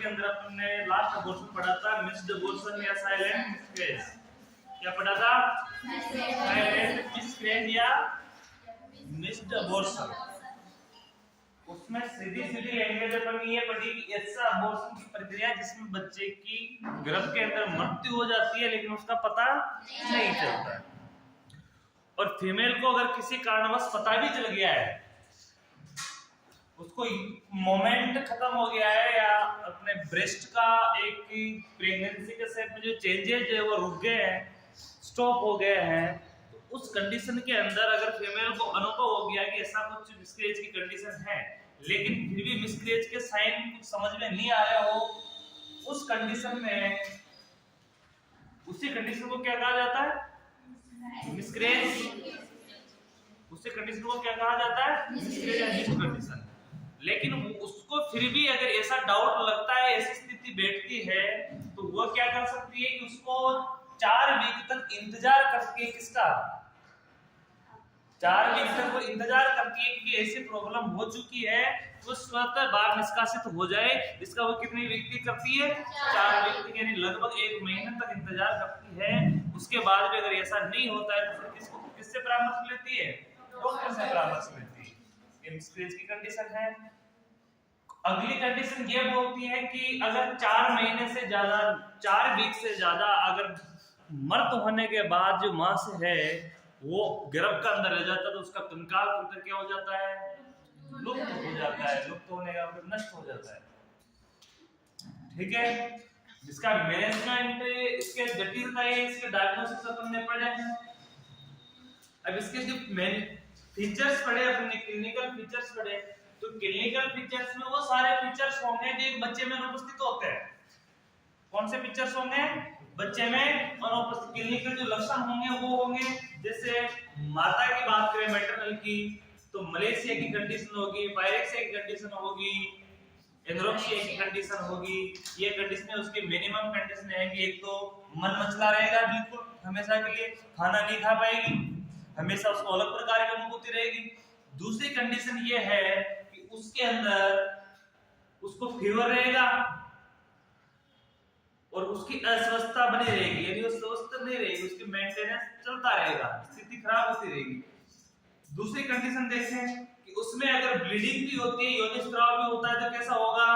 के अंदर अपन ने लास्ट अबॉर्शन पढ़ा था, मिस्ड अबॉर्शन या साइलेंट मिसकैरेज। क्या पढ़ा था? साइलेंट मिसकैरेज या मिस्ड अबॉर्शन। उसमें सीधी लैंग्वेज अपन ये पढ़ी कि ऐसा अबॉर्शन की प्रक्रिया जिसमें बच्चे की गर्भ के अंदर मृत्यु हो जाती है लेकिन उसका पता नहीं चलता है। और फीमेल को अगर किसी कारणवश पता भी चल गया है, उसको मोमेंट खत्म हो गया है या अपने ब्रेस्ट का एक प्रेगनेंसी के सेट में जो चेंजेस है वो रुक गए हैं, स्टॉप हो गए हैं, तो उस कंडीशन के अंदर अगर फीमेल को अनुभव हो गया कि ऐसा कुछ मिसकैरेज की कंडीशन है लेकिन फिर भी मिसकैरेज के साइन कुछ समझ में नहीं आ रहे हो, उस कंडीशन में उसी कंडीशन को क्या कहा जाता है? मिसकैरेज। उसी कंडीशन को क्या कहा जाता है? मिसकैरेज या मिस्ड कंडीशन। लेकिन उसको फिर भी अगर ऐसा डाउट लगता है, ऐसी स्थिति बैठती है, तो वो क्या कर सकती है कि उसको 4 वीक तक इंतजार करके, किसका? 4 वीक तक वो इंतजार करती है कि ऐसी प्रॉब्लम हो चुकी है वो स्वतः बाहर निष्कासित हो जाए। इसका वो कितनी वीक की करती है? 4 वीक तक, यानी लगभग 1 महीने तक इंतजार करती है। उसके बाद भी अगर ऐसा नहीं होता है तो फिर किससे परामर्श लेती है? डॉक्टर से परामर्श लेती है। ये मिसकैरेज की कंडीशन है। अगली कंडीशन ये बोलती है कि अगर 4 महीने से ज्यादा, 4 वीक से ज्यादा अगर मृत होने के बाद जो मांस है वो गर्भ का अंदर रह जाता है तो उसका कंकाल टूटकर क्या हो जाता है? लुप्त हो जाता है। लुप्त होने का मतलब नष्ट हो जाता है। ठीक है, इसका मैनेजमेंट, इसके जटिलता है, इसके डायग्नोसिस अपन ने पढ़े हैं। अब इसके जो फीचर्स पढ़े अपन ने, क्लिनिकल फीचर्स पढ़े, तो क्लिनिकल फीचर्स में वो सारे फीचर्स होंगे जो एक बच्चे में अनुपस्थित होते हैं। कौन से फीचर्स होंगे? बच्चे में अनुपस्थित क्लिनिकल जो लक्षण होंगे वो होंगे, जैसे माता की बात करें मैटरनल की, तो मलेशिया की कंडीशन होगी, पायरेक्सिया की कंडीशन होगी, एनोरेक्सिया की कंडीशन होगी। ये कंडीशन उसकी मिनिमम कंडीशन है कि एक तो मन मचला रहेगा बिल्कुल हमेशा के लिए, खाना नहीं खा पाएगी, हमेशा उसको अलग प्रकार की अनुभूति रहेगी। दूसरी कंडीशन ये है कि उसके अंदर उसको फीवर रहेगा और उसकी अस्वस्थता बनी रहेगी, यानी वो स्वस्थ नहीं रहेगी, उसकी मेंटेनेंस चलता रहेगा, स्थिति खराब होती रहेगी। दूसरी कंडीशन देखें कि उसमें अगर ब्लीडिंग भी होती है, योनि स्राव भी होता है, तो कैसा होगा?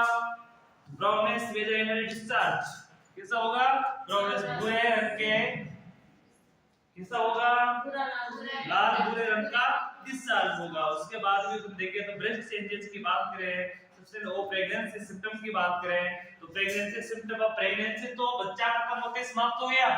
Brownish vaginal discharge. कैसा होगा? ब्राउनिश, भूरे रंग के, कैसा होगा? लाल भूरे रंग का डिस्चार्ज होगा। उसके बाद भी तुम देखें तो ब्रेस्ट चेंजेस की बात करें, सबसे लो प्रेगनेंसी सिम्टम की बात करें, तो प्रेगनेंसी सिम्टम ऑफ प्रेगनेंसी तो बच्चा खत्म होके समाप्त हो गया।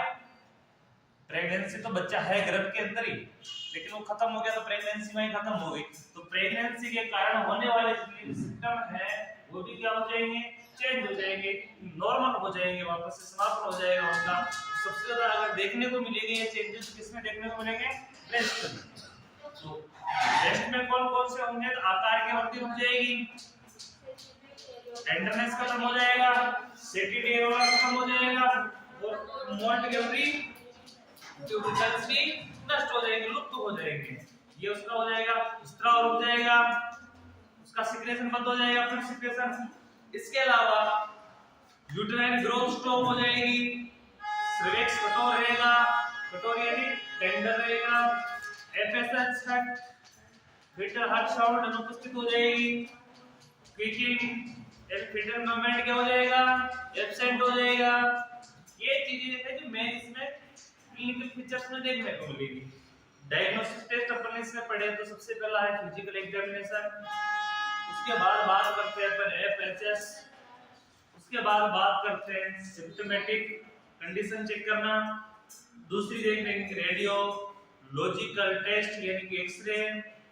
प्रेगनेंसी तो बच्चा है गर्भ के अंदर ही, लेकिन वो खत्म हो गया तो प्रेगनेंसी में ही खत्म हो गई। तो प्रेगनेंसी के कारण होने वाले जितने भी सिम्टम है वो भी क्या हो जाएंगे? चेंज हो जाएंगे, नॉर्मल हो जाएंगे, वापस से समाप्त हो जाएगा उनका। सबसे ज्यादा अगर देखने को मिलेंगे ये चेंजेस किसमें देखने को मिलेंगे? ब्रेस्ट में। तो ब्रेस्ट में कौन कौन से होंगे? तो आकार की वृद्धि रुक जाएगी, टेंडरनेस खत्म हो जाएगा, सेटिटी एरोला खत्म हो जाएगा और मोल्ड गैवरी ट्यूबिकल्स भी नष्ट हो जाएंगे, लुप्त हो जाएंगे। ये उसका हो जाएगा, स्त्राव रुक जाएगा, उसका सिक्रेशन बंद हो जाएगा, फिर सिक्रेशन। इसके अलावा यूटेराइन ग्रोथ स्टॉप हो जाएगी, सर्विक्स कठोर रहेगा, कठोर यानी टेंडर रहेगा, एफएसएच हट, फीटल हार्ट साउंड अनुपस्थित हो जाएगी, क्विकिंग फीटल मूवमेंट क्या हो जाएगा? एब्सेंट हो जाएगा। ये चीजें हैं जो मेन इसमें क्लिनिकल फीचर्स में देखने को मिलेगी। डायग्नोस्टिक टेस्ट अपन इसमें पढ़े तो सबसे पहला है फिजिकल एग्जामिनेशन, उसके बाद बात करते हैं अपन एफएचएस, उसके बाद बात करते हैं सिम्पटोमेटिक कंडीशन चेक करना, दूसरी देख लेंगे रेडियो लॉजिकल टेस्ट यानी कि एक्सरे,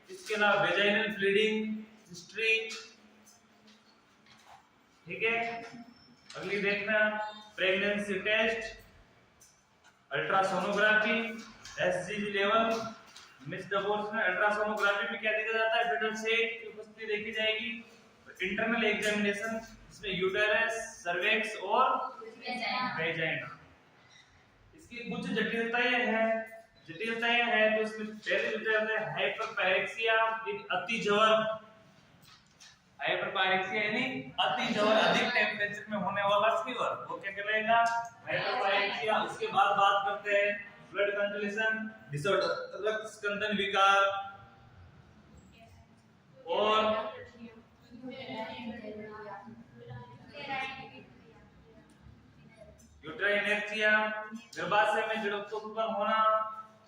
इसके अलावा वेजाइनल ब्लीडिंग हिस्ट्री। ठीक है, अगली देखना प्रेगनेंसी टेस्ट, अल्ट्रासोनोग्राफी, एसजीजी लेवल, मिस्ड अबॉर्शन। अल्ट्रासोनोग्राफी में क्या देखा जाता है? फेटल सेट की उपस्थिति देखी जाएगी। इंटरनल एग्जामिनेशन, इसमें यूटेरस, सर्विक्स और वेजाइना। इसकी कुछ जटिलताएं हैं तो इसमें पहले जो है हाइपरपैरेक्सिया, अति ज्वर, हाइपरपायरेक्सिया यानी अति ज्वर, अधिक टेम्परेचर में होने वाला फीवर, वो क्या कहलाएगा? हाइपरपायरेक्सिया। उसके बाद बात करते हैं ब्लड कंजूलेशन डिसऑर्डर, रक्त स्कंदन विकार और यूट्राइन इनर्शिया, गर्भाशय में जड़त्व उत्पन्न होना,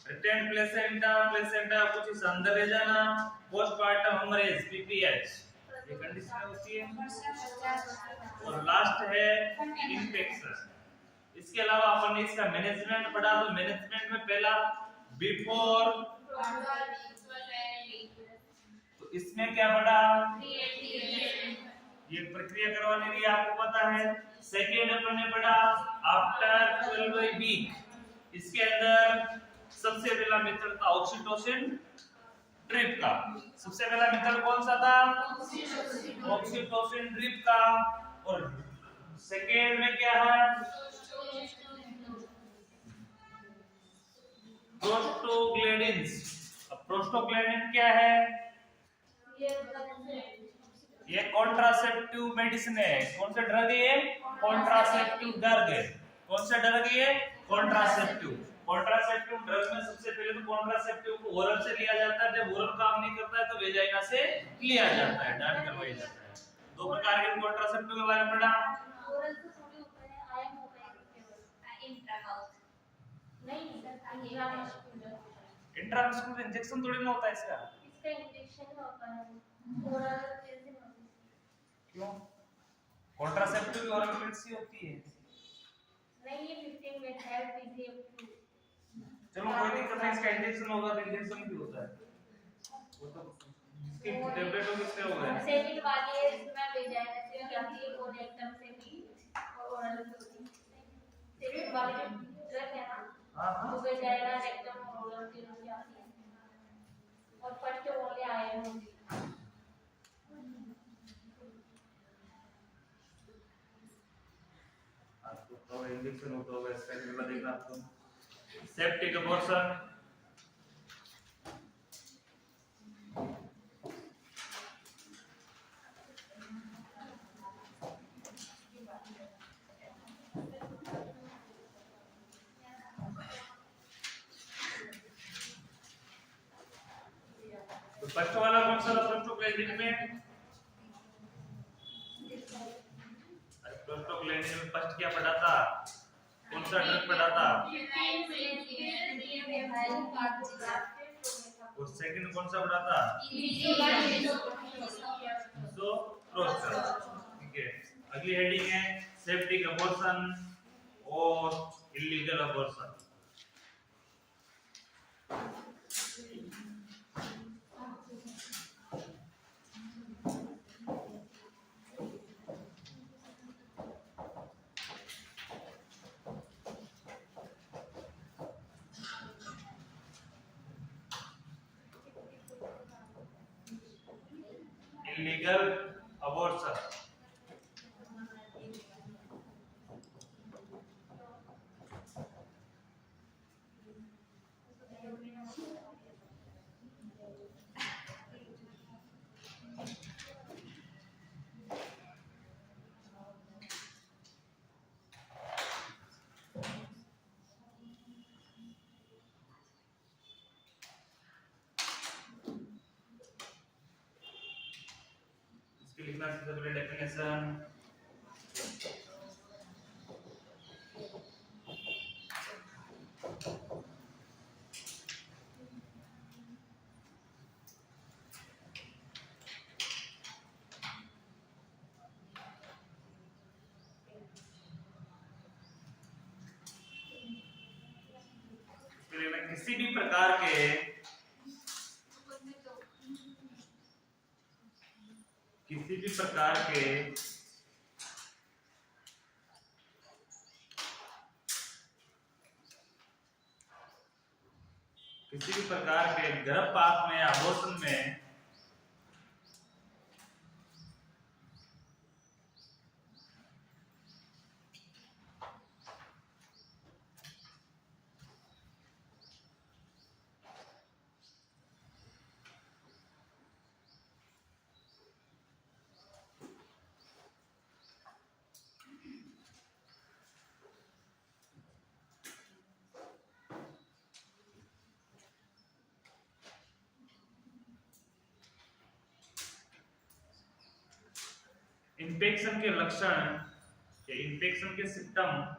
रिटेंड प्लेसेंटा, प्लेसेंटा कुछ इस अंदर रह जाना, पोस्टपार्टम हेमरेज पीपीएच, ये कंडीशन होती है। और लास्ट है इन्फेक्शन। इसके अलावा अपन ने इसका मैनेजमेंट पढ़ा, तो मैनेजमेंट में पहला बिफोर, तो इसमें क्या पढ़ा? ये प्रक्रिया करवाने की आपको पता है। सेकेंड अपन ने पढ़ा आफ्टर 12 वीक, इसके अंदर सबसे पहला मेथड था ऑक्सीटोसिन ड्रिप का। सबसे पहला मेथड कौन सा था? ऑक्सीटोसिन ड्रिप का। और सेकेंड में क्या है? प्रोस्टोग्लैंडिन्स। अब प्रोस्टोग्लैंडिन क्या है? ये कॉन्ट्रासेप्टिव मेडिसिन है। कौन सा ड्रग है ये? कॉन्ट्रासेप्टिव ड्रग है। कौन सा ड्रग है ये? कॉन्ट्रासेप्टिव। कॉन्ट्रासेप्टिव ड्रग में सबसे पहले तो कॉन्ट्रासेप्टिव को ओरल से लिया जाता है, जब ओरल काम नहीं करता है तो वेजाइना से लिया जाता है, डांट करवाई जाता है। दो प्रकार के कॉन्ट्रासेप्टिव के बारे में पढ़ा। ओरल तो थोड़ी होता है, आयन होता है इंट्रामाउथ, नहीं इंट्रामस्कुलर इंजेक्शन थोड़ी ना होता है इसका इंजेक्शन होता है, ओरल जैसे होता है। क्यों? कॉन्ट्रासेप्टिव की ओरल पिल्स ही होती है। नहीं, ये 15 मिनट है पीसीएफ। चलो कोई दिक्कत नहीं, इसका इंजेक्शन होगा तो इंजेक्शन भी होता है, वो तो इसके टेबलेट हो किससे होगा? सेकंड वाली है इसमें वेजाइना से जाती है, और रेक्टम से भी, और ओरल से होती है। सेकंड वाली जो ड्रग है ना, हां वो वेजाइना, रेक्टम और ओरल से जाती है, और फर्स्ट ओनली आयन होती है। आपको तो इंजेक्शन होता होगा, इसका जगह देखना आपको। सेप्टिक अबॉर्शन, तो फर्स्ट वाला कौन सा था? प्रोस्टोग्लैंडिन में, प्रोस्टोग्लैंडिन में फर्स्ट क्या पढ़ा था? कौन सा ड्रग पढ़ा था? और सेकंड कौन सा पढ़ा था? सो प्रोस्टर। ठीक है, अगली हेडिंग है सेप्टिक अबॉर्शन और इलीगल अबॉर्शन। इलीगल अबॉर्शन, लिखना सबसे पहले डेफिनेशन। किसी भी प्रकार के किसी भी प्रकार के गर्भपात में, अबॉर्शन में इन्फेक्शन के लक्षण या इन्फेक्शन के सिम्टम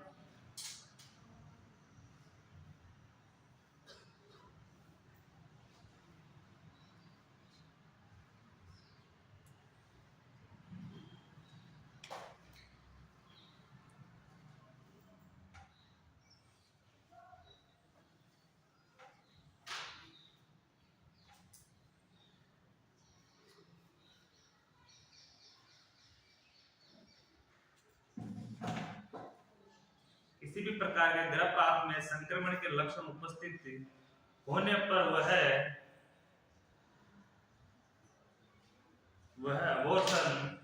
किसी भी प्रकार के गर्भपात में संक्रमण के लक्षण उपस्थित होने पर वह अबॉर्शन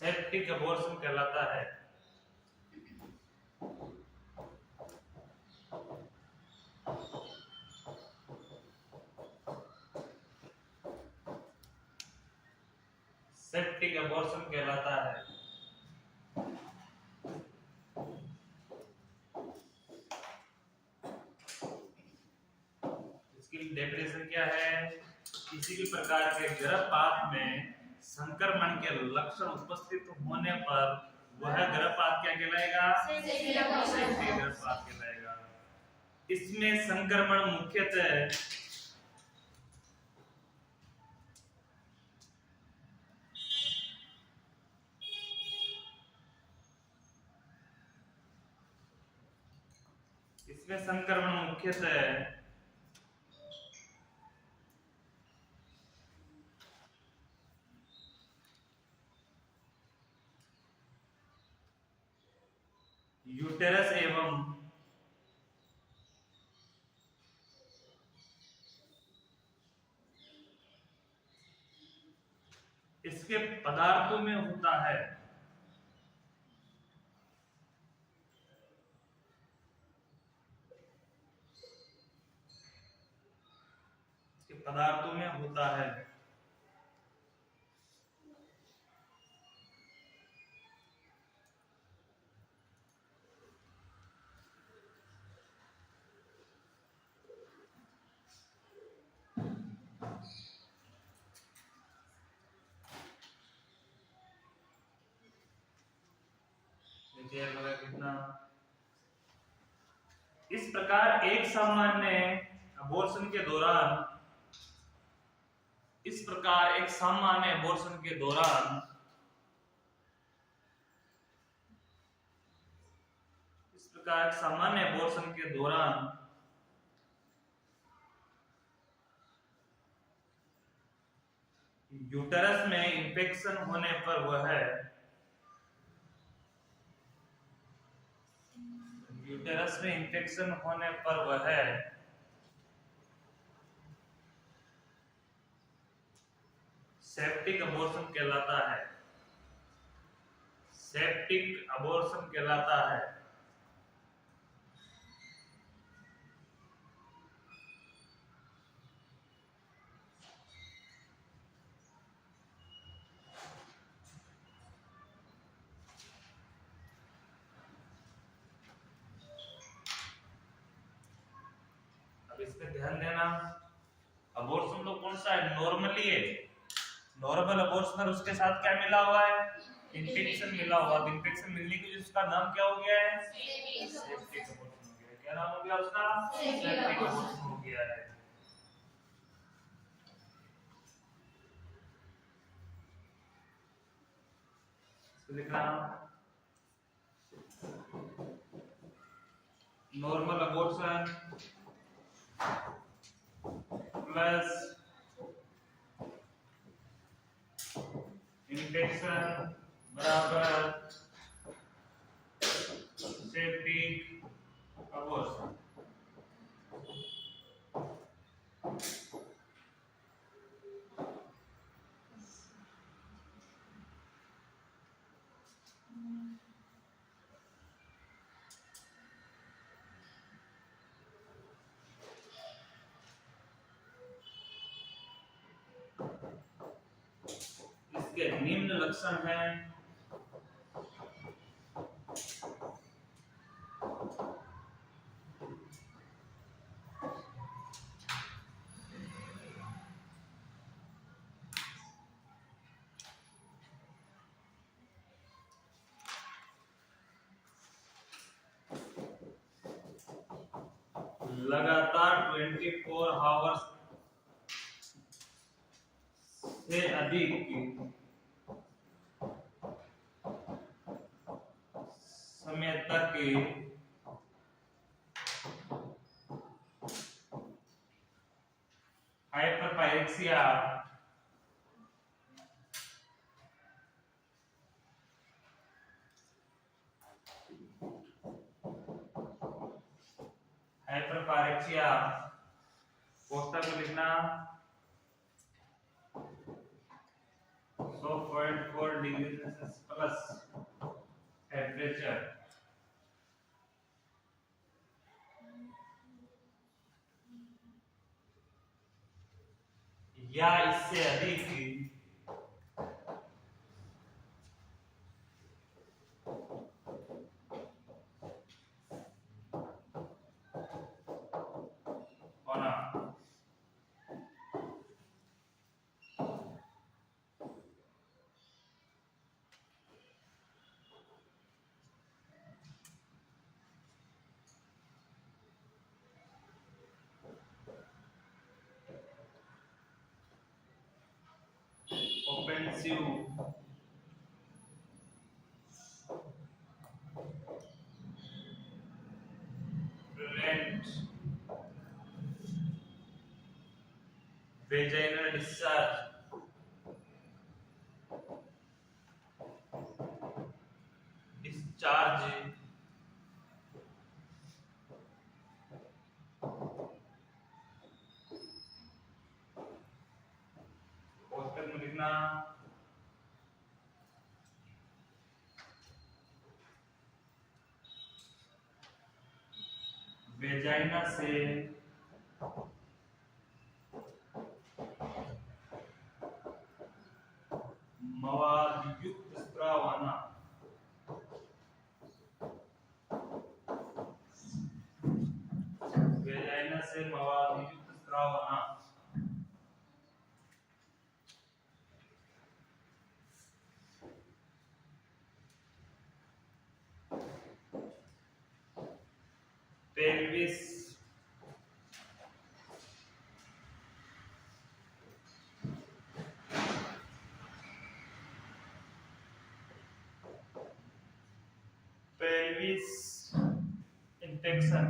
सेप्टिक अबॉर्शन कहलाता है। सेप्टिक अबॉर्शन कहलाता है। इसकी डेफिनेशन क्या है? किसी भी प्रकार के गर्भपात में संक्रमण के लक्षण उपस्थित होने पर वह गर्भपात क्या कहलाएगा? सेप्टिक गर्भपात कहलाएगा। इसमें संक्रमण मुख्यतः यूटेरस एवं इसके पदार्थों में होता है। इसके पदार्थों में होता है। कितना इस प्रकार एक सामान्य अबॉर्शन के दौरान इस प्रकार एक सामान्य अबॉर्शन के दौरान यूटेरस में इंफेक्शन होने पर वह सेप्टिक अबॉर्शन कहलाता है। सेप्टिक अबॉर्शन कहलाता है। अब इस पे ध्यान देना, अबॉर्शन तो कौन सा है? नॉर्मली है। नॉर्मल अबॉर्शन, उसके साथ क्या मिला हुआ है? इन्फेक्शन मिला हुआ। इन्फेक्शन मिलने की वजह से उसका नाम क्या हो गया है? सेप्टिक अबॉर्शन हो गया। क्या नाम हो गया उसका? सेप्टिक अबॉर्शन हो गया है। इसको लिखना, नॉर्मल अबॉर्शन प्लस इन्फेक्शन बराबर सेप्टिक अबॉर्शन। इसके निम्न लक्षण हैं। लगातार 24 आवर्स से अधिक समय तक हाइपरपायरेक्सिया कोष्टक में लिखना 100.4 डिग्री सेल्सियस प्लस टेम्परेचर या इससे अधिक होना। offensive prevent vaginal discharge कोष्टक में लिखना वेजाइना से मवाद युक्त स्राव आना। वेजाइना से मवाद युक्त स्राव आना। pelvis infection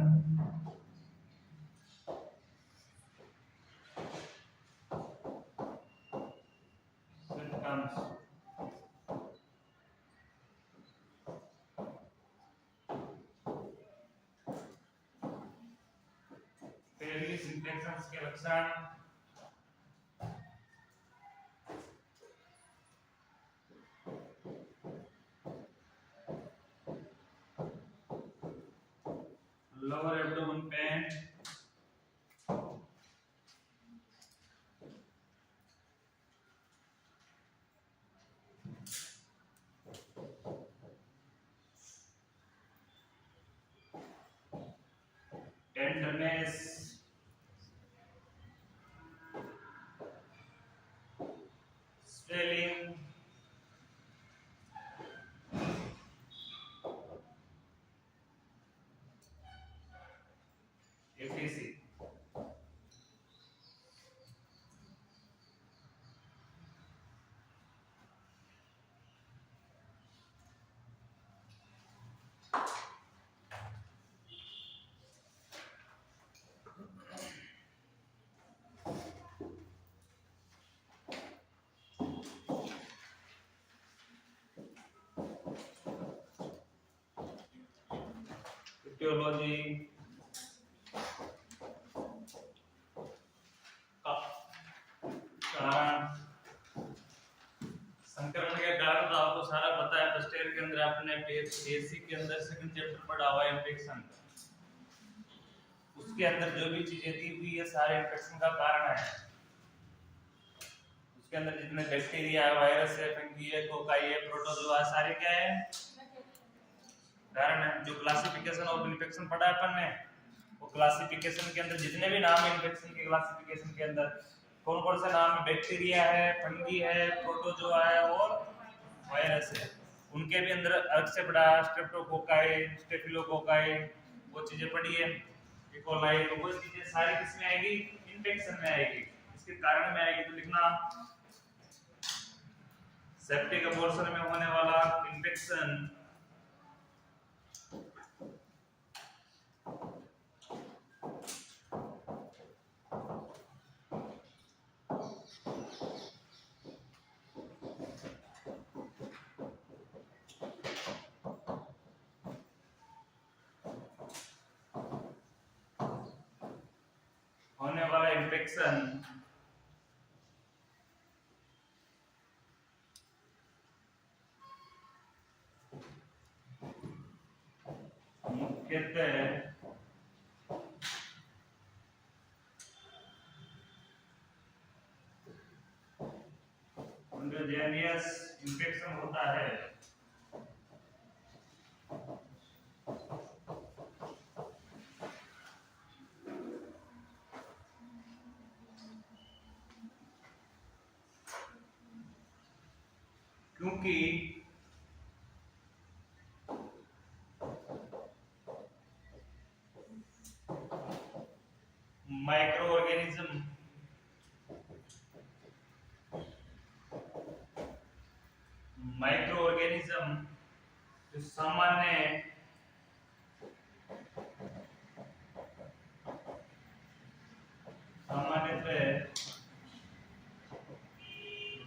symptoms pelvis infections के लक्षण lower abdomen pain tenderness swelling etc etiology का कारण संक्रमण के कारण तो आपको सारा पता है। फर्स्ट ईयर के अंदर आपने पीएससी के अंदर सेकंड चैप्टर पढ़ा हुआ है इन्फेक्शन। उसके अंदर जो भी चीजें दी हुई है सारे इन्फेक्शन का कारण है। उसके अंदर जितने बैक्टीरिया है, वायरस है, फंगी है, कोकाई है, प्रोटोजोआ, सारे क्या है कारण है। जो क्लासिफिकेशन ऑफ इन्फेक्शन पढ़ा है अपन ने, वो क्लासिफिकेशन के अंदर जितने भी नाम है इन्फेक्शन के क्लासिफिकेशन के अंदर कौन कौन से नाम है, बैक्टीरिया है, फंगी है, प्रोटोजोआ है और वायरस है, उनके भी अंदर अलग से पढ़ा स्ट्रेप्टोकोकाई, स्टेफिलोकोकाई, वो चीजें पढ़ी है। इकोलाई तो वो चीजें सारी किसमें आएगी, इन्फेक्शन में आएगी, इसके कारण में आएगी। तो लिखना सेप्टिक अबॉर्शन में होने वाला इन्फेक्शन मुख्यतः कंटेजियस इन्फेक्शन होता है। क्योंकि माइक्रो ऑर्गेनिज्म जो सामान्यतः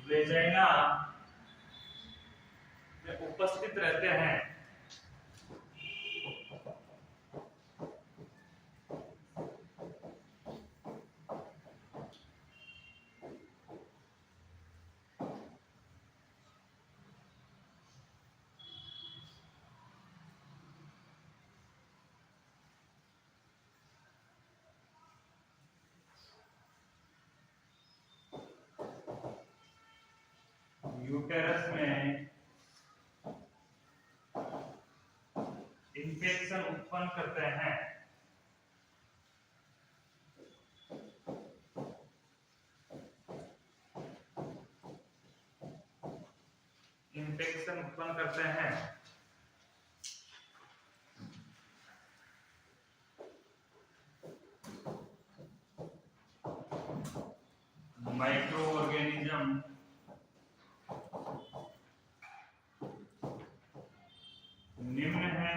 वेजाइना में उपस्थित रहते हैं, यूटेरस में इन्फेक्शन उत्पन्न करते हैं। माइक्रो ऑर्गेनिज्म निम्न है।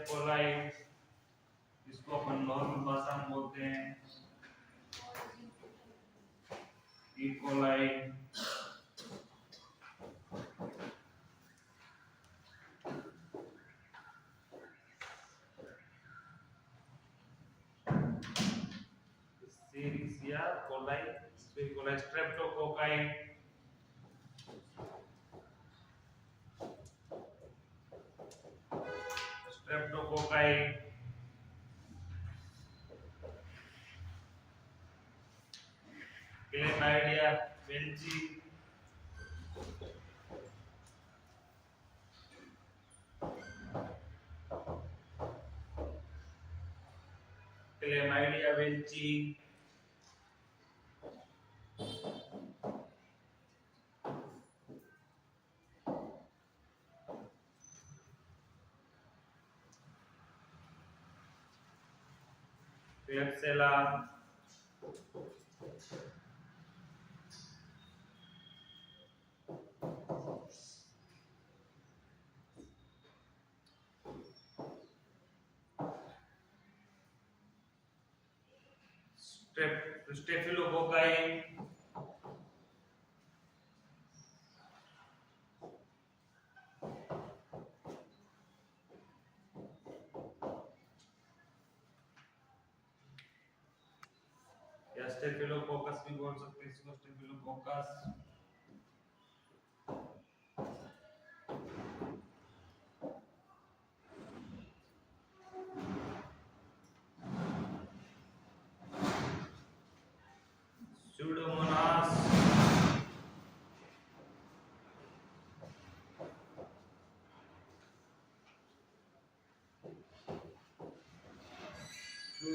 कोलाई, इसको अपन नॉर्मल भाषा में बोलते हैं ई कोलाई। सीरिया coli, coli streptococci, streptococci, chlamydia बेल्ची, क्लेमाइडिया बेल्ची, क्लेप्सेला, स्टेफिलोकोकाई, या स्टेफिलोकोकस भी बोल सकते हैं इसको, staphylococcus.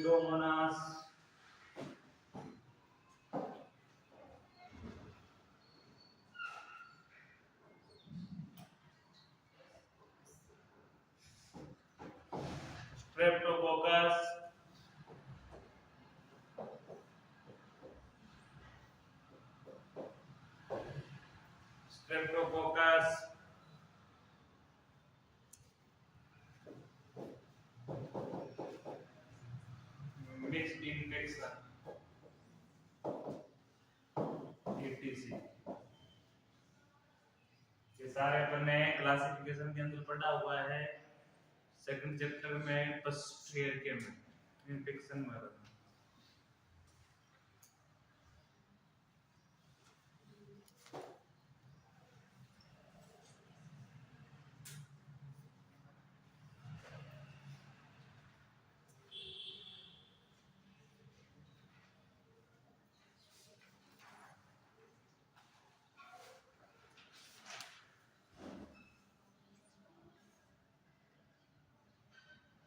Pseudomonas, streptococcus, streptococcus, mixed infection, etc। ये सारे अपन ने क्लासिफिकेशन के अंदर पढ़ा हुआ है सेकंड चैप्टर में फर्स्ट ईयर के में इन्फेक्शन में।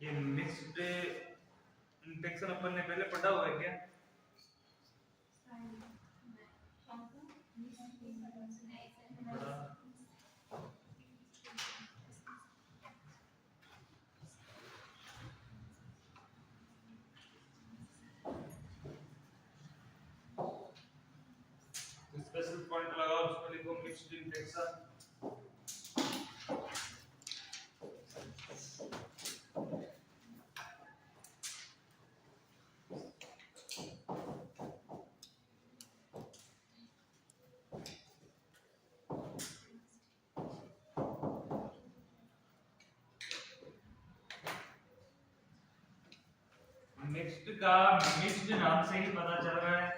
ये मिक्स्ड इन्फेक्शन अपन ने पहले पढ़ा हुआ है क्या? स्पेशल पॉइंट लगाओ, उसमें लिखो मिक्स्ड इन्फेक्शन। मिक्स्ड का मिक्स्ड नाम से ही पता चल रहा है।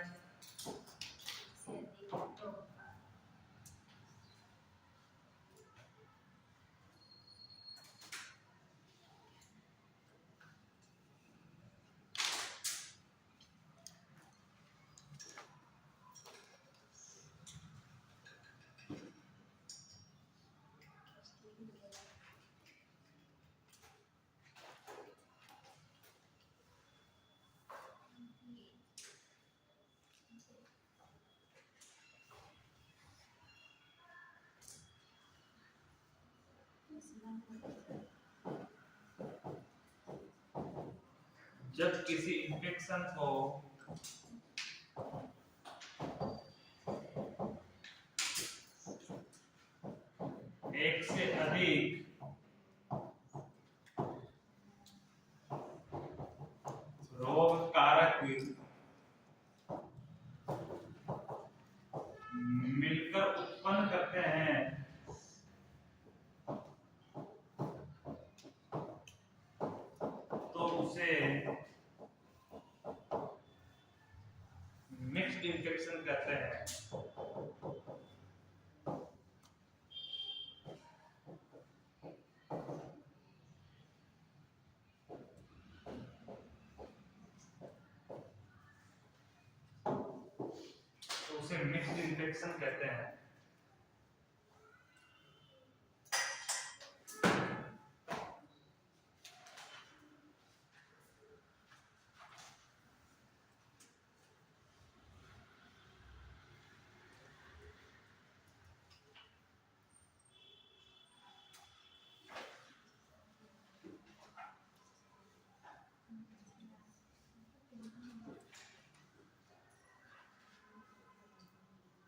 जब किसी इन्फेक्शन को एक से अधिक रोग कारक मिलकर उत्पन्न करते हैं तो उसे मिक्स्ड इन्फेक्शन कहते हैं। तो उसे मिक्स्ड इन्फेक्शन कहते हैं।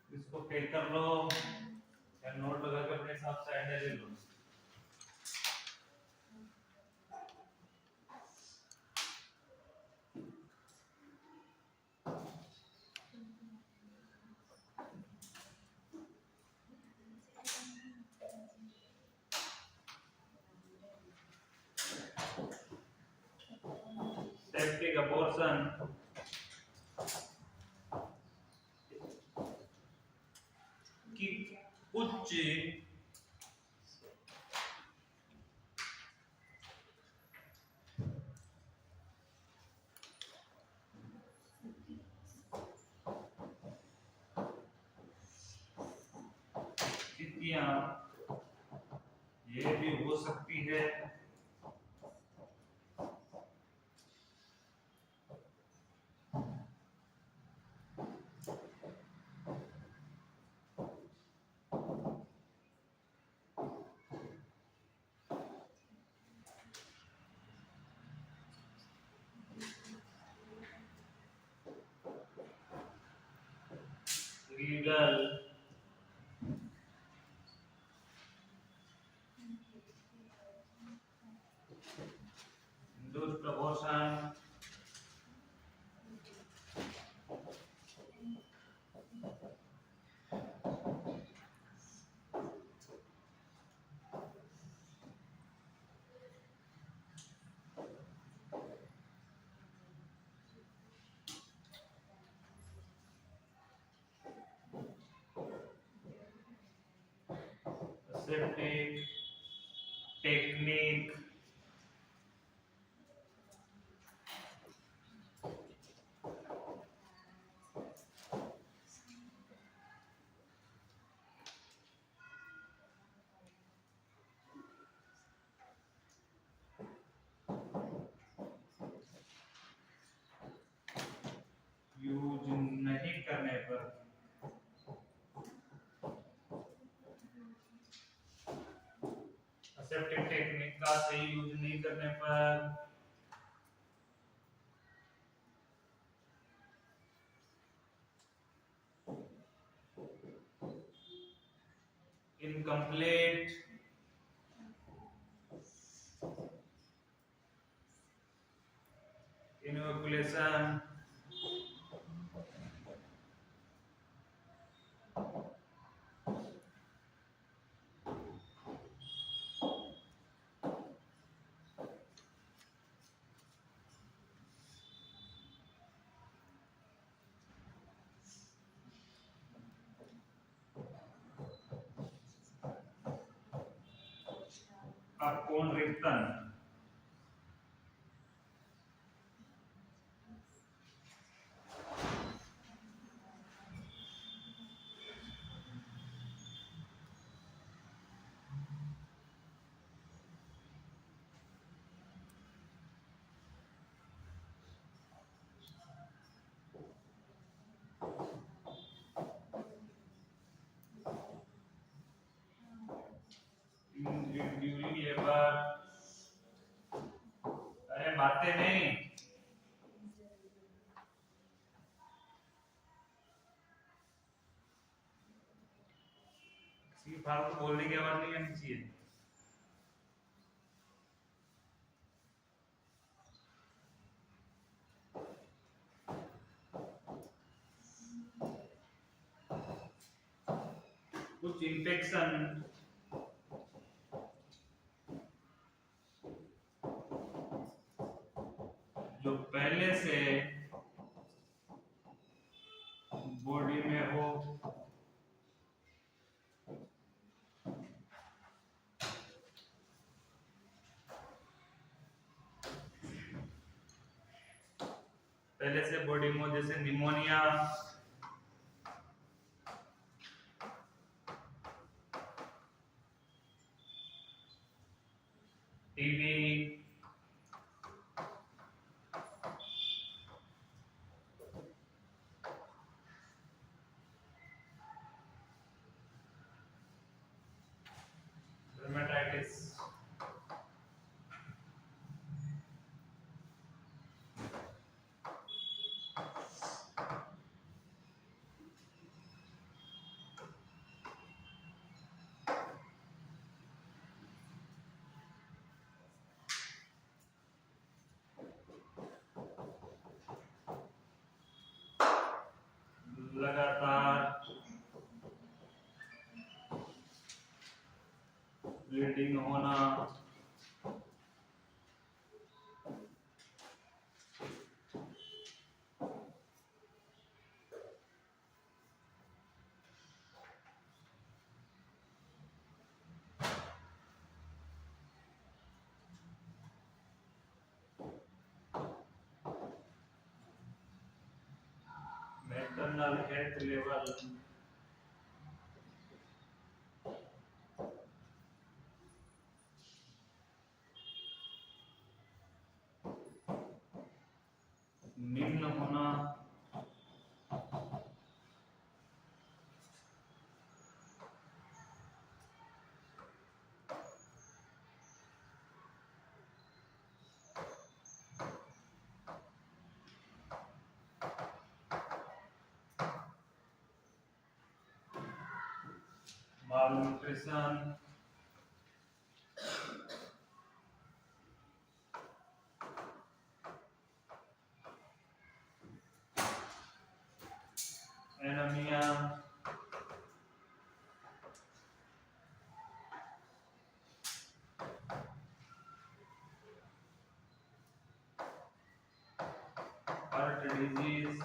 इसको पे कर लो या नोट लगा के अपने हिसाब से आइडिया ले लो। सेप्टिक अबॉर्शन, की उच्च स्थितियां ये भी हो सकती है eagle, induced abortion, aseptic, technique, use नहीं करने पर aseptic टेक्निक का सही यूज नहीं करने पर इनकम्प्लीट, इनोकुलेशन, अपूर्ण रिक्तन, ड्यूरिंग लेबर, अरे बातें नहीं, किसी फालतू बोलने की आवाज नहीं आनी चाहिए। कुछ इन्फेक्शन, जो पहले से बॉडी में हो, पहले से बॉडी में, जैसे निमोनिया, टीबी, dermatitis, लगातार ब्लीडिंग होना, मैटरनल हेल्थ लेवल, निम्न होना, malnutrition, anemia, heart disease,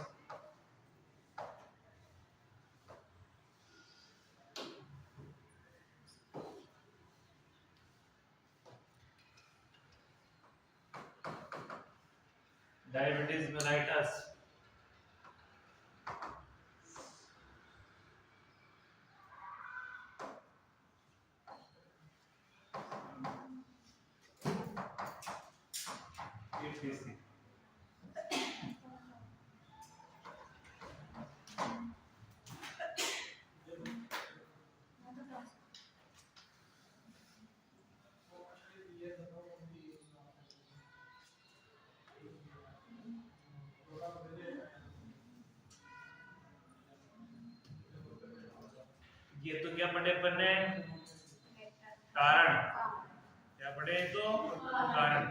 diabetes mellitus, etc. ये तो क्या पढ़े अपन ने? कारण। क्या पढ़े? तो कारण।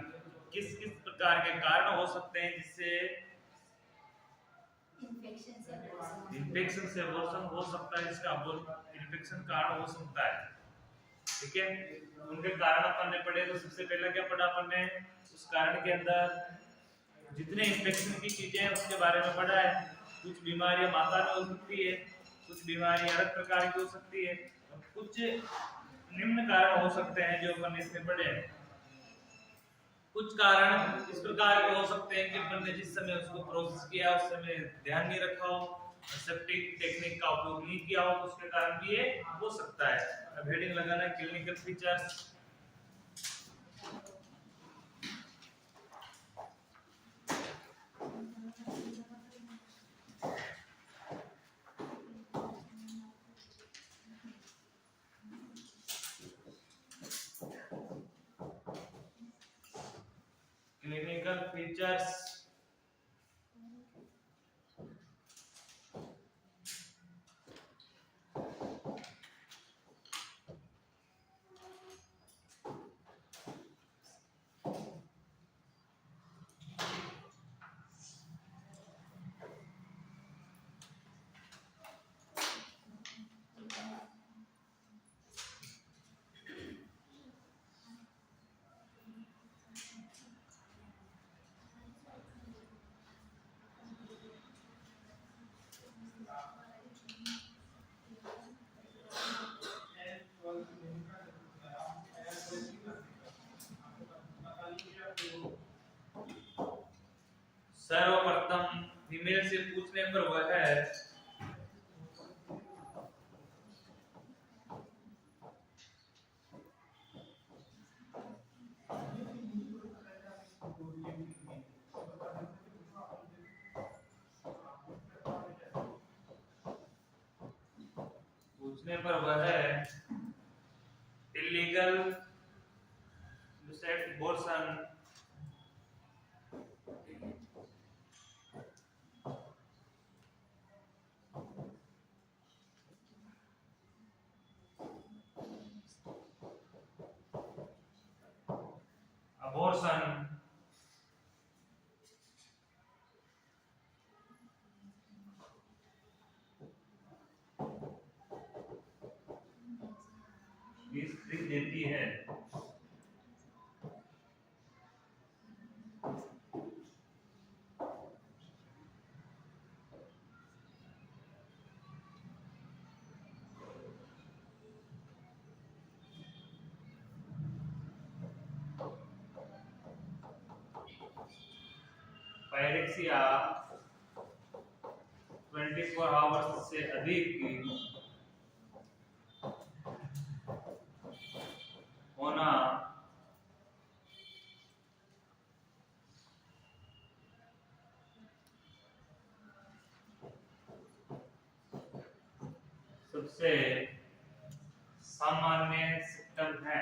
किस किस प्रकार के कारण हो सकते हैं जिससे इन्फेक्शन से अबॉर्शन हो सकता है, जिसका इन्फेक्शन कारण हो सकता है। ठीक है, उनके कारण अपन ने पढ़े। तो सबसे पहला क्या पढ़ा अपन ने? उस कारण के अंदर जितने इन्फेक्शन की चीजें हैं उसके बारे में पढ़ा है। कुछ बीमारियां माता में हो सकती है, कुछ बीमारियां अलग प्रकार की हो सकती है, और कुछ निम्न कारण हो सकते हैं जो अपन इसमें पढ़े हैं। कुछ कारण इस प्रकार के हो सकते हैं कि अपन ने जिस समय उसको प्रोसेस किया उस समय ध्यान नहीं रखा हो, सेप्टिक टेक्निक का उपयोग नहीं किया हो, तो उसके कारण भी ये हो सकता है। अब हेडिंग लगाना क्लिनिकल फीचर्स। क्लिनिकल फीचर्स सर्वप्रथम फीमेल से पूछने पर वह है इलीगल abortion, abortion, लिख देती है। पायरेक्सिया 24 आवर्स से अधिक की होना सबसे सामान्य सिम्टम है।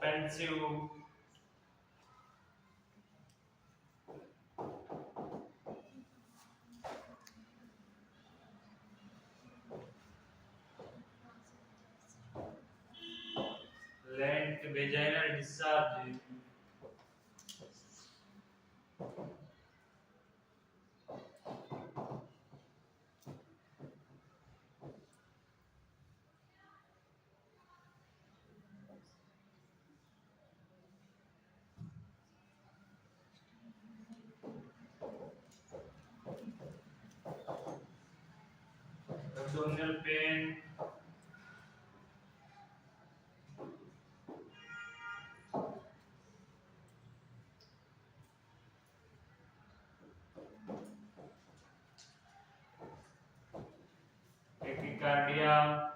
offensive, lent, vaginal discharge, abdominal pain, tachycardia,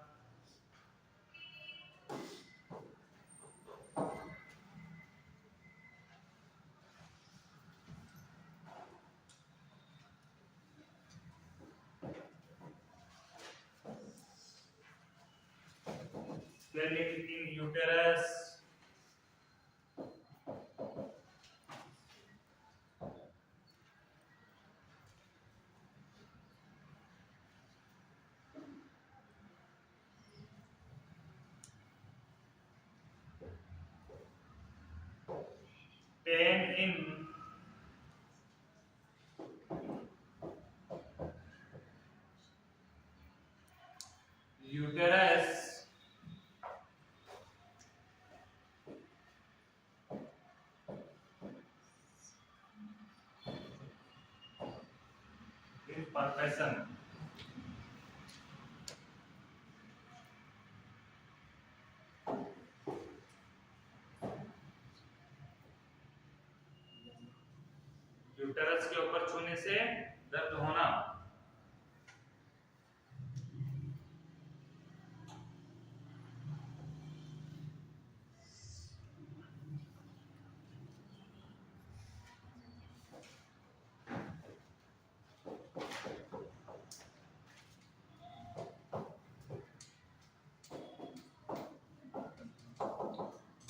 swelling in uterus, pain in uterus, in percussion, uterus के ऊपर छूने से दर्द होना,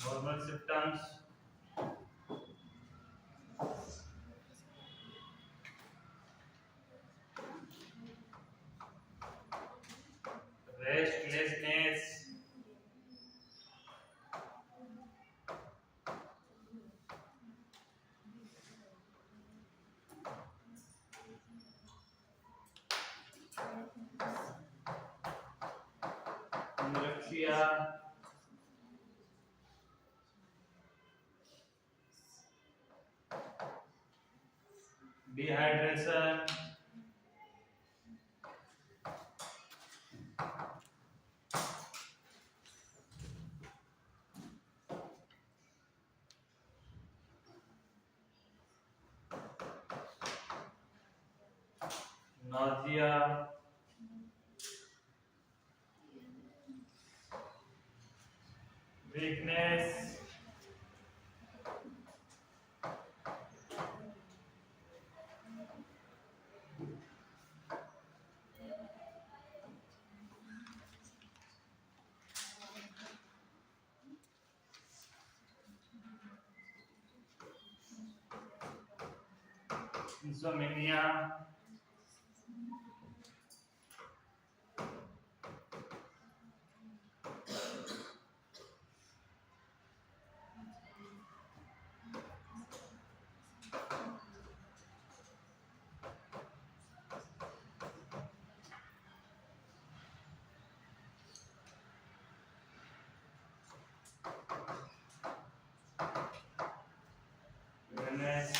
normal symptoms, restlessness, anorexia, dehydration, nausea, weakness, insomnia, illness,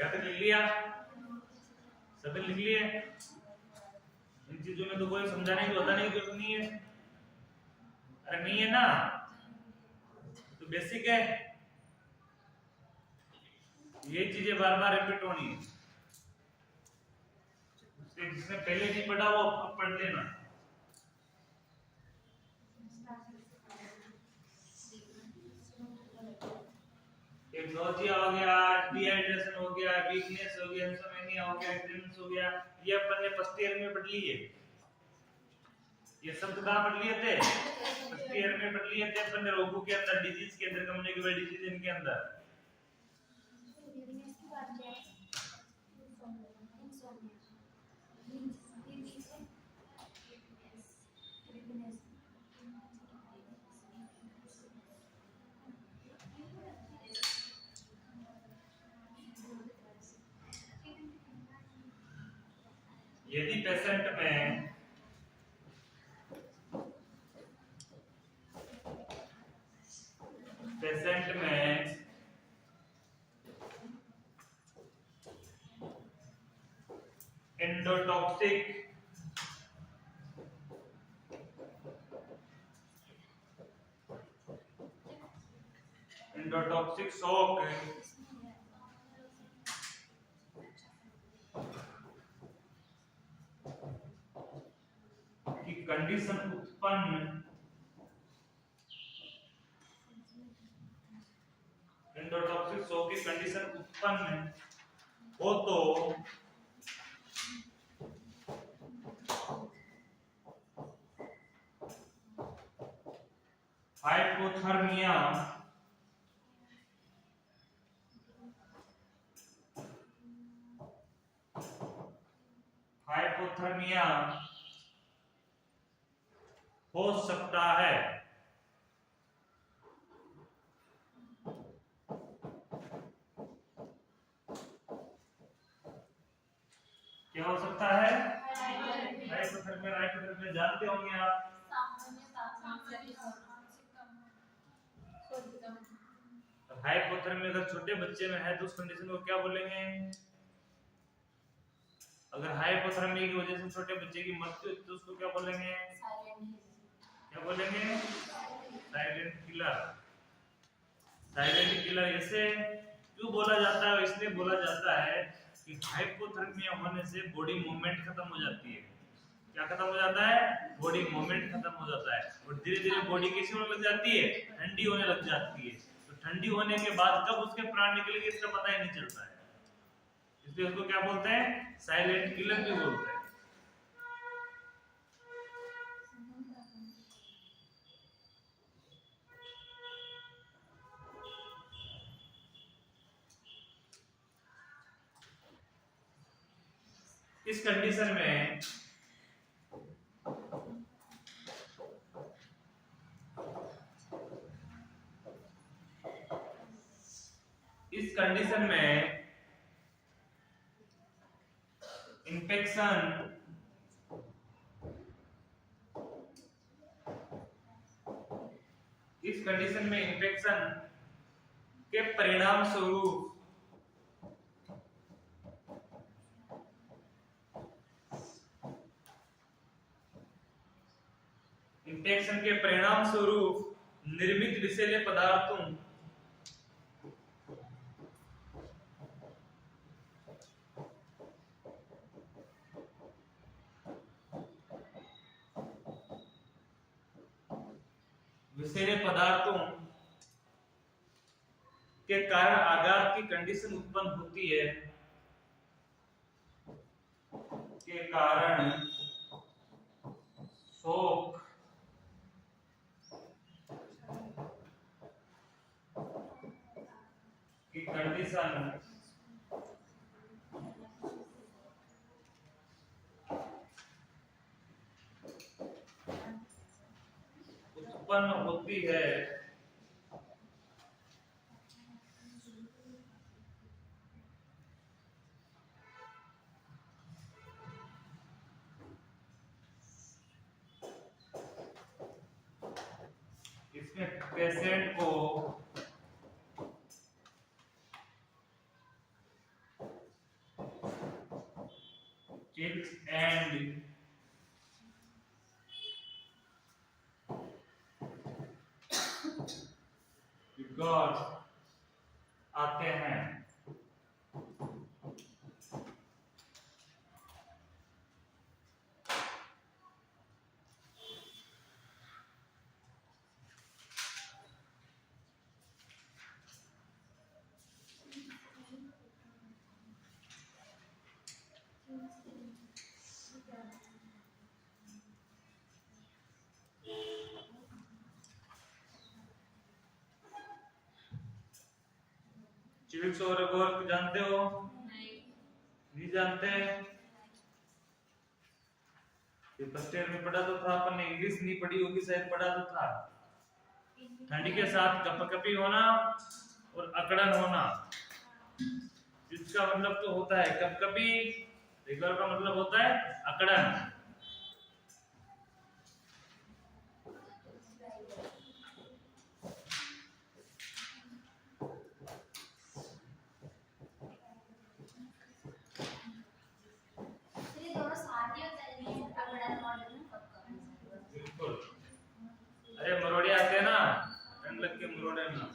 क्या तक लिख लिया? सभी लिख लिए? इन चीजों में तो कोई समझाने की बताने की जरूरत नहीं है। अरे नहीं है ना, तो बेसिक है, ये चीजें बार बार रिपीट होनी है। जिसने पहले नहीं पढ़ा वो अब पढ़ लेना। एक नोजिया हो गया, डिहाइड्रेशन हो गया, वीकनेस हो गया, इंसोम्निया हो गया, ड्रीम्स हो गया, ये अपन ने फर्स्ट ईयर में पढ़ लिए। ये शब्द कहाँ पढ़ लिए थे? फर्स्ट ईयर में पढ़ लिए थे अपन ने, रोगों के अंदर, डिजीज के अंदर, कम्युनिकेबल डिजीज इनके अंदर। यदि पेशेंट में एंडोटॉक्सिक शॉक की कंडीशन उत्पन्न एंडोटॉक्सिक शॉक की कंडीशन उत्पन्न हो तो हाइपोथर्मिया हो सकता है। क्या हो सकता है? हाइपोथर्मिया जानते होंगे आप। हाइपोथर्मिया अगर छोटे बच्चे में है तो उस कंडीशन को क्या बोलेंगे? अगर हाइपोथर्मिया की वजह से छोटे बच्चे की मृत्यु हुई तो उसको क्या बोलेंगे? क्या बोलेंगे? Silent killer. साइलेंट किलर ऐसे क्यों बोला जाता है? इसलिए बोला जाता है कि हाइपोथर्मिया होने से बॉडी मूवमेंट खत्म हो जाती है। क्या खत्म हो जाता है? बॉडी मूवमेंट खत्म हो जाता है और धीरे धीरे बॉडी कैसी होने लग जाती है? ठंडी होने लग जाती है। तो ठंडी होने के बाद कब उसके प्राण निकलेंगे इसका पता ही नहीं चलता है, इसलिए उसको क्या बोलते हैं? साइलेंट किलर भी बोलते हैं। इस कंडीशन में इन्फेक्शन के परिणाम स्वरूप निर्मित विषैले पदार्थों के कारण आघात की कंडीशन उत्पन्न होती है, के कारण शोक की कंडीशन उत्पन्न होती है। इसमें पेशेंट को टिप्स एंड ट्रिगर्स आते हैं। चिविक्स और एगोर जानते हो? नहीं जानते? ये फर्स्ट ईयर में पढ़ा तो था अपन ने, इंग्लिश नहीं पढ़ी होगी शायद, पढ़ा तो था। ठंडी के साथ कपकपी होना और अकड़न होना, जिसका मतलब तो होता है कपकपी, रिगर का मतलब होता है अकड़न। बिल्कुल, अरे मरोड़े आते हैं ना, ठंड लग के मरोड़े ना।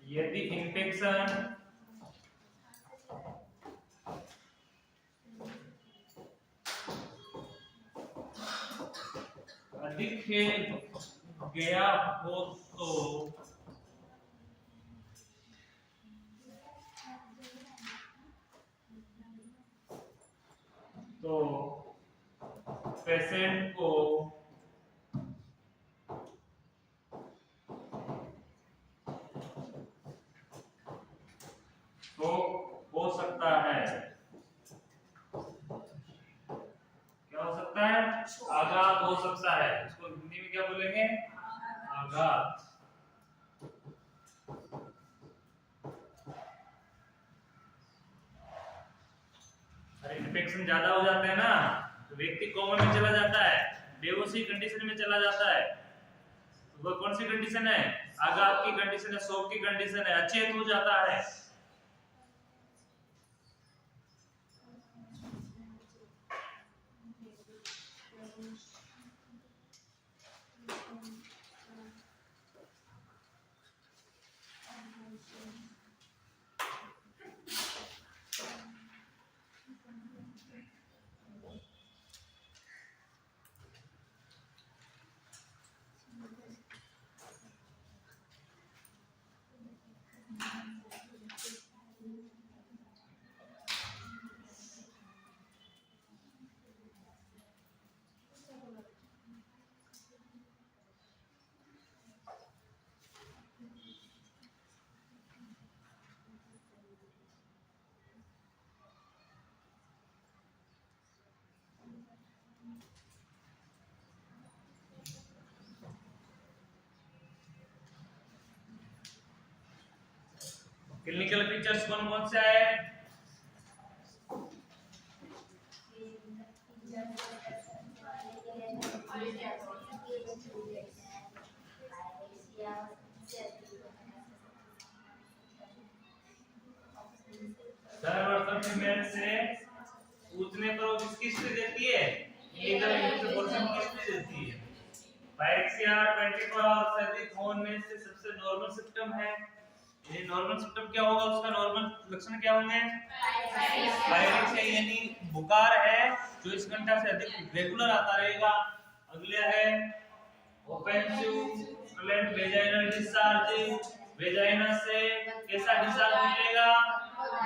यदि इन्फेक्शन अधिक गया हो तो पेशेंट को तो हो सकता है, क्या हो सकता है? आघात हो सकता है। इसको हिंदी में क्या बोलेंगे? आघात। अरे इन्फेक्शन ज्यादा हो जाते हैं ना तो व्यक्ति कोमा में चला जाता है, बेहोशी कंडीशन में चला जाता है। तो वो कौन सी कंडीशन है? आघात की कंडीशन है, शॉक की कंडीशन है, अचेत हो जाता है। क्लिनिकल फीचर्स कौन कौन से आए? सर्वसम्मति से पूछने पर वो किसकी स्थिति देती है? इलीगल इंटरपोर्शन की स्थिति देती है। पायरेक्सिया 24 आवर्स से अधिक होने से सबसे नॉर्मल सिम्टम है। ये नॉर्मल सिम्टम क्या होगा? उसका नॉर्मल लक्षण क्या होंगे? पायरेक्सिया यानी बुखार है 24 घंटा से अधिक रेगुलर आता रहेगा। अगला है offensive plaint vaginal discharge. Vagina से कैसा डिस्चार्ज निकलेगा?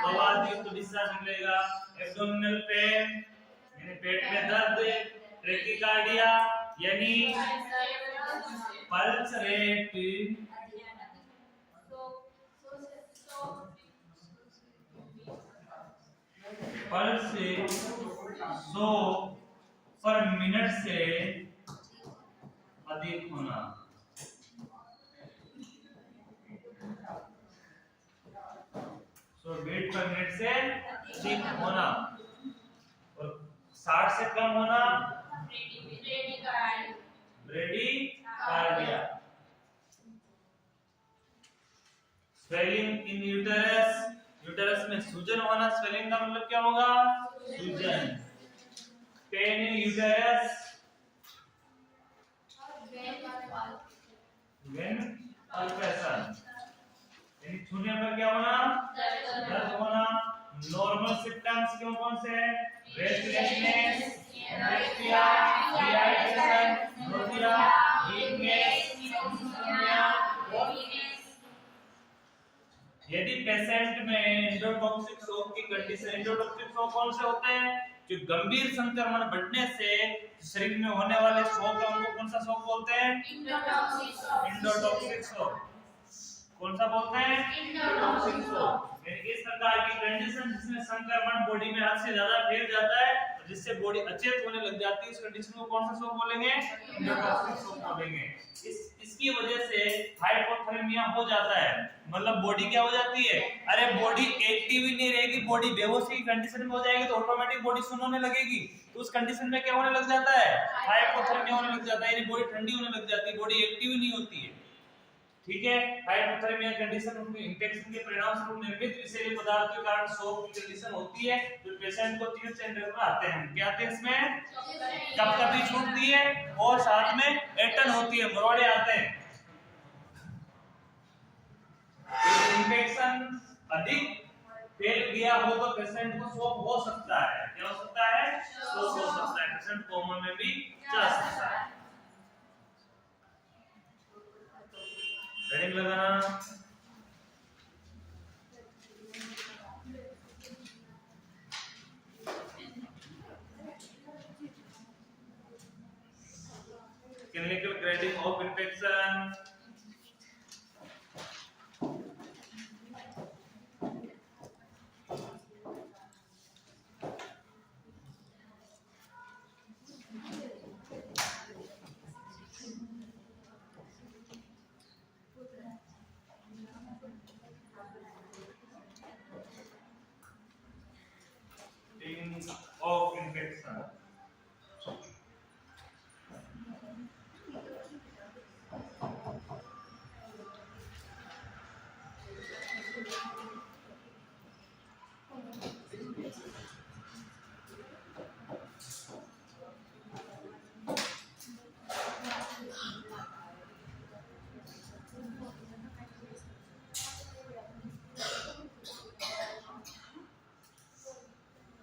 बवाल युक्त डिस्चार्ज निकलेगा। एब्डोमिनल पेन यानी पेट में दर्द। ट्रैकिकार्डिया यानी पल्स रेट पल्स 100 पर मिनट से अधिक होना। 100 बीट पर मिनट से अधिक होना और 60 से कम होना bradycardia. Swelling in uterus, uterus में सूजन होना, स्वेलिंग का मतलब क्या होगा? सूजन। Pain in uterus, when alteration, यानी छूने पर क्या होना? दर्द होना। नॉर्मल सिम्टम्स क्यों कौन से हैं? Restlessness, anorexia, dehydration, nausea, weakness, insomnia. यदि पेशेंट में एंडोटॉक्सिक शॉक की कंडीशन, एंडोटॉक्सिक शॉक कौन से होते हैं? जो गंभीर संक्रमण बढ़ने से शरीर में होने वाले शॉक है उनको कौन सा शॉक बोलते हैं? Endotoxic shock. कौन सा बोलते हैं? Endotoxic shock. यानी इस प्रकार की कंडीशन जिसमें संक्रमण बॉडी में हद से ज्यादा फैल जाता है और जिससे बॉडी अचेत होने लग जाती है, इस कंडीशन को कौन सा शॉक बोलेंगे? एंडोटॉक्सिक शॉक बोलेंगे। इसकी वजह से हाइपोथर्मिया हो जाता है, मतलब बॉडी क्या हो जाती है? अरे बॉडी एक्टिव ही नहीं रहेगी, बॉडी बेहोशी की कंडीशन में हो जाएगी तो ऑटोमेटिक बॉडी सुन्न होने लगेगी। तो उस कंडीशन में क्या होने लग जाता है? हाइपोथर्मिया होने लग जाता है, यानी बॉडी ठंडी होने लग जाती है, बॉडी एक्टिव ही नहीं होती है। ठीक है। हाइपोथर्मिया कंडीशन उनके इंफेक्शन के परिणाम स्वरूप निर्मित विषैले पदार्थ के कारण शॉक की कंडीशन होती है जो पेशेंट को 3 सेंटर पर आते हैं। क्या आते हैं इसमें? कपकपी छूटती है और साथ में एटन होती है, मरोड़े आते हैं। इन्फेक्शन अधिक फैल गया हो तो पेशेंट को शॉक हो सकता है। क्या हो सकता है? शॉक हो सकता है। पेशेंट कोमा में भी जा सकता है। हेडिंग लगाना। Clinical grading of infection. Of infection.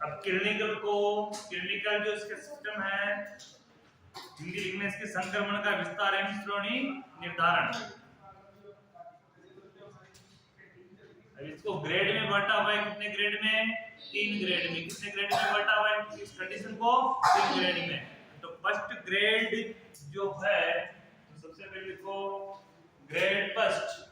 अब क्लिनिकल जो इसके सिस्टम है, हिंदी लिखने इसके संक्रमण का विस्तार एवं श्रेणी निर्धारण। अब इसको ग्रेड में बांटा हुआ है, कितने ग्रेड में? 3 ग्रेड में। कितने ग्रेड में बांटा हुआ है इस कंडीशन को? 3 ग्रेड में। तो फर्स्ट ग्रेड जो है, तो सबसे पहले लिखो ग्रेड फर्स्ट।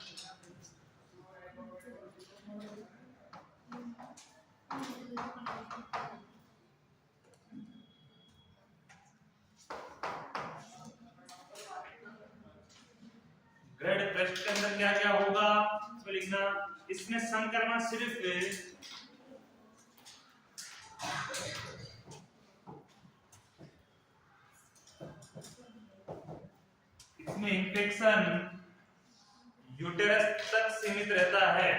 ग्रेड फर्स्ट के अंदर क्या क्या होगा इसको लिखना। इसमें संक्रमण सिर्फ इसमें इंफेक्शन यूटेरस तक सीमित रहता है।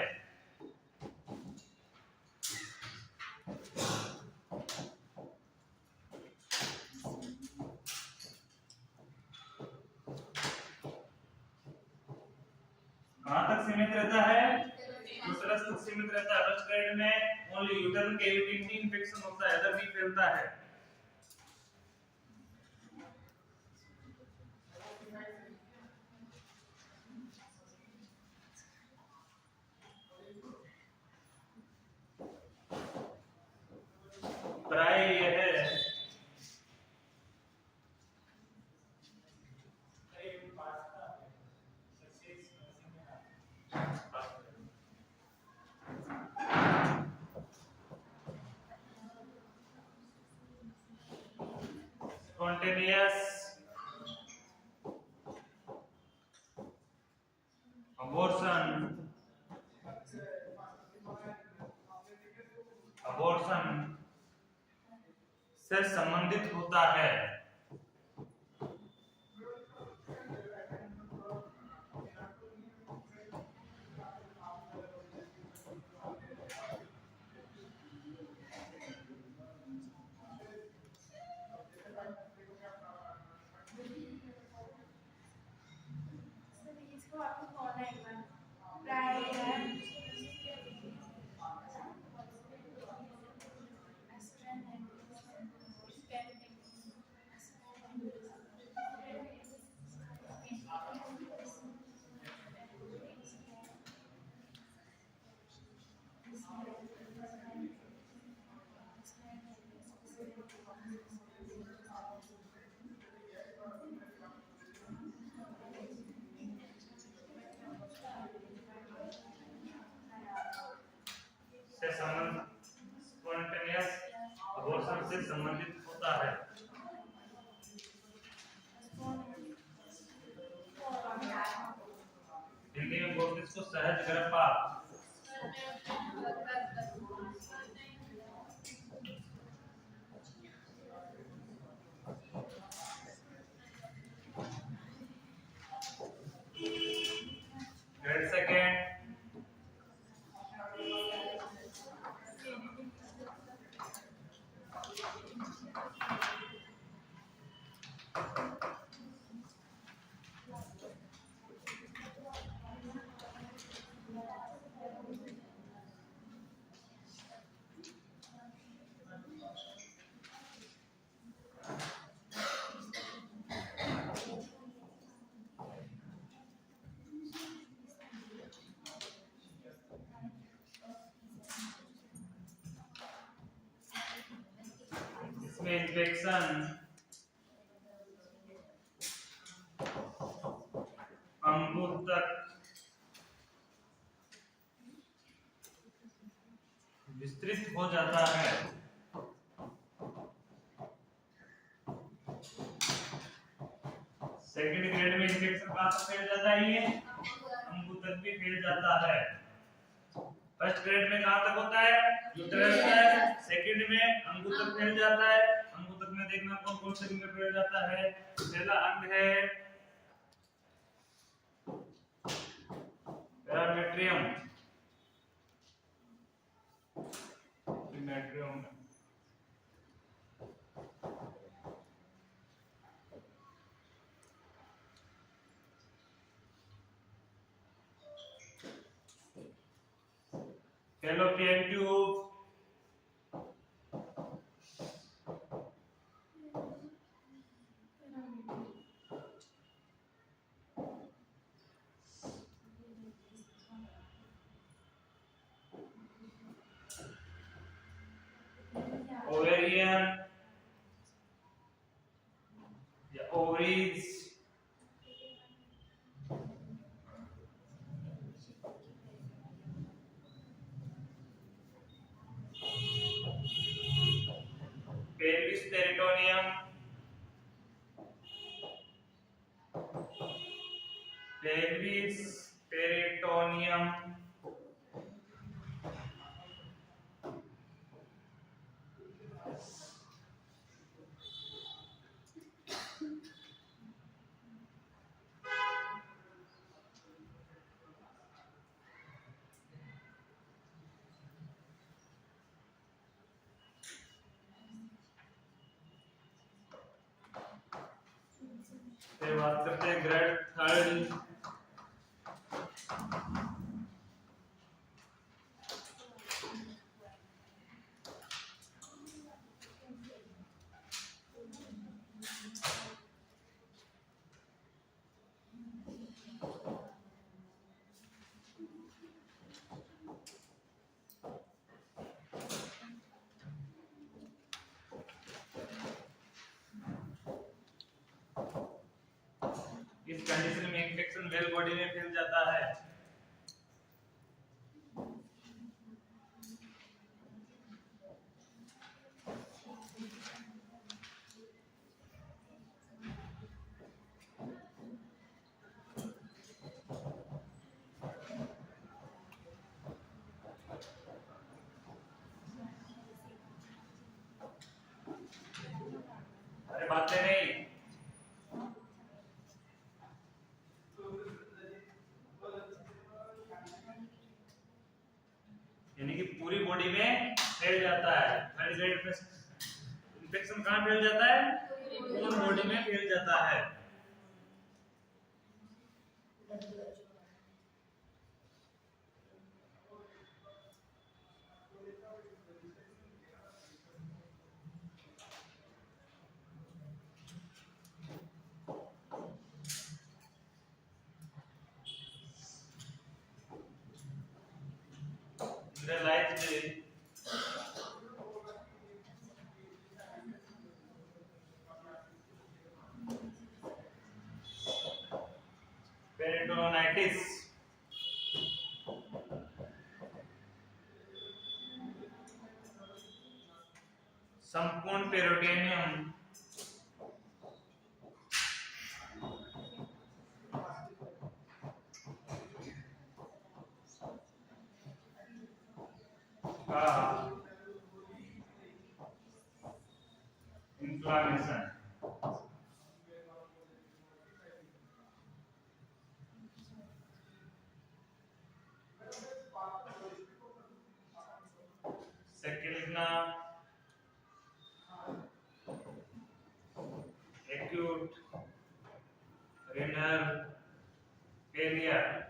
कहां तक सीमित रहता है? यूटेरस तक सीमित रहता है। फर्स्ट ग्रेड में ओनली यूटेरन कैविटी में इंफेक्शन होता है, अदर नहीं फैलता है। प्राय यह spontaneous abortion से संबंधित होता है। से संबंधित होता है। हिंदी में बोलते इसको सहज गर्भपात। ग्रेड सेकेंड इसमें इन्फेक्शन अंगूर तक विस्तृत हो जाता है। सेकेंड ग्रेड में इन्फेक्शन कहां तक फैल जाता है? ये अंगूर तक भी फैल जाता है। फर्स्ट ग्रेड में कहां तक होता है? यूटेरस तक। सेकंड में अंगूर तक फैल जाता है। अंगूर तक में देखना कौन कौन से में फैल जाता है। पहला अंग है पैरामेट्रियम। पैरामेट्रियम फैलोपियन ट्यूब, ओवेरियन या ovaries, pelvis peritoneum, pelvis peritoneum, फिर बात करते हैं ग्रेड थर्ड। इस कंडीशन में इन्फेक्शन वेल बॉडी में फैल जाता है। अरे बातें नहीं, यानी कि पूरी बॉडी में फैल जाता है। थर्ड ग्रेड इन्फेक्शन कहां फैल जाता है? पूरी बॉडी में फैल जाता है। Realize peritonitis, संपूर्ण पेरिटोनियम का इन्फ्लामेशन सेकंड लिखना एक्यूट रेनल फेलियर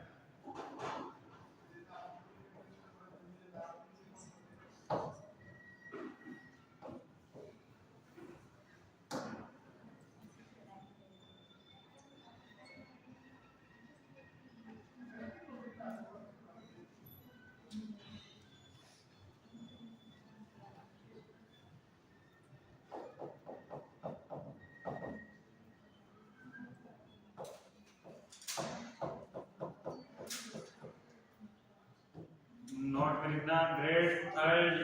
नोट में लिखना ग्रेड थर्ड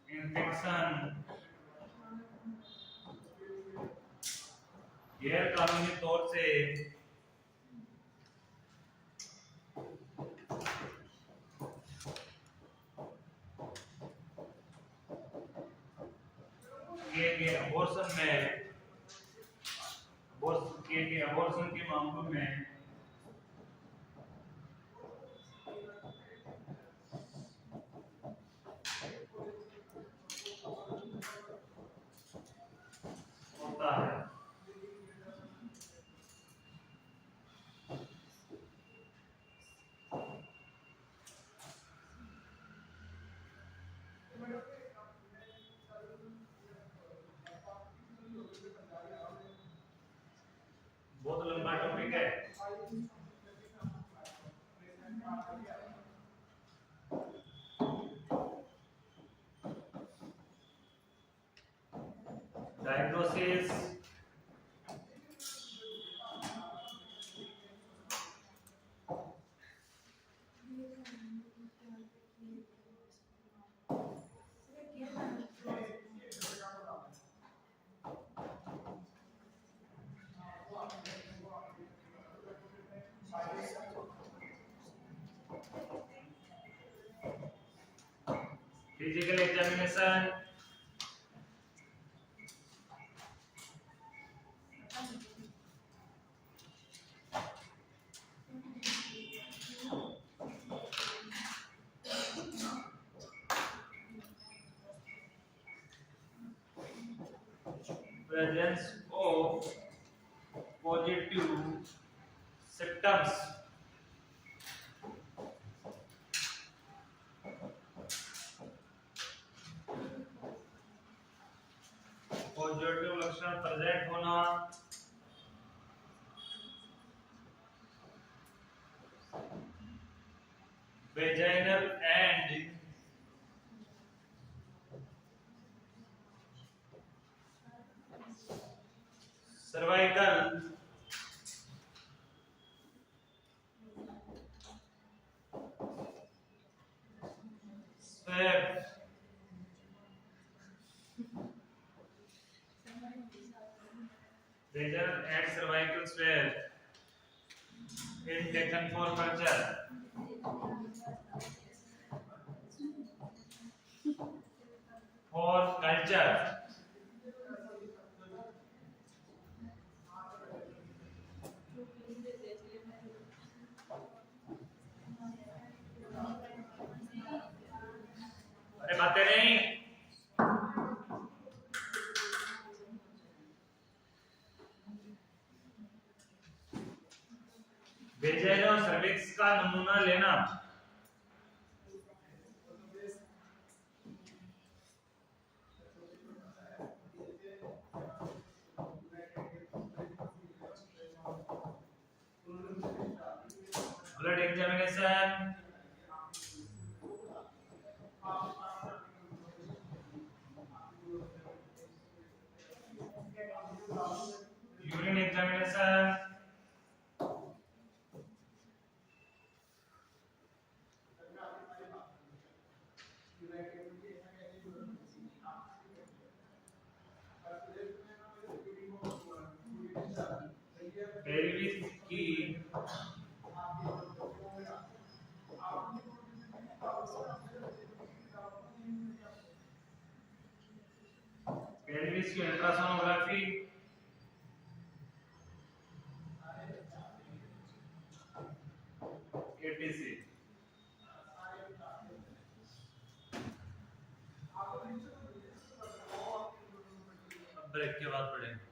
इन्फेक्शन गैर कानूनी तौर से किए गए अबॉर्शन में किए गए अबॉर्शन के मामलों में होता है बहुत लंबा टॉपिक है diagnosis physical examination presence of positive symptoms positive लक्षण प्रेजेंट होना vaginal and cervical swab vaginal and cervical swab in taken for culture अरे बातें नहीं वेजाइना और सर्विक्स का नमूना लेना blood examination urine examination pelvis की अल्ट्रासोनोग्राफी एटीसी। ब्रेक के बाद पढ़ेंगे।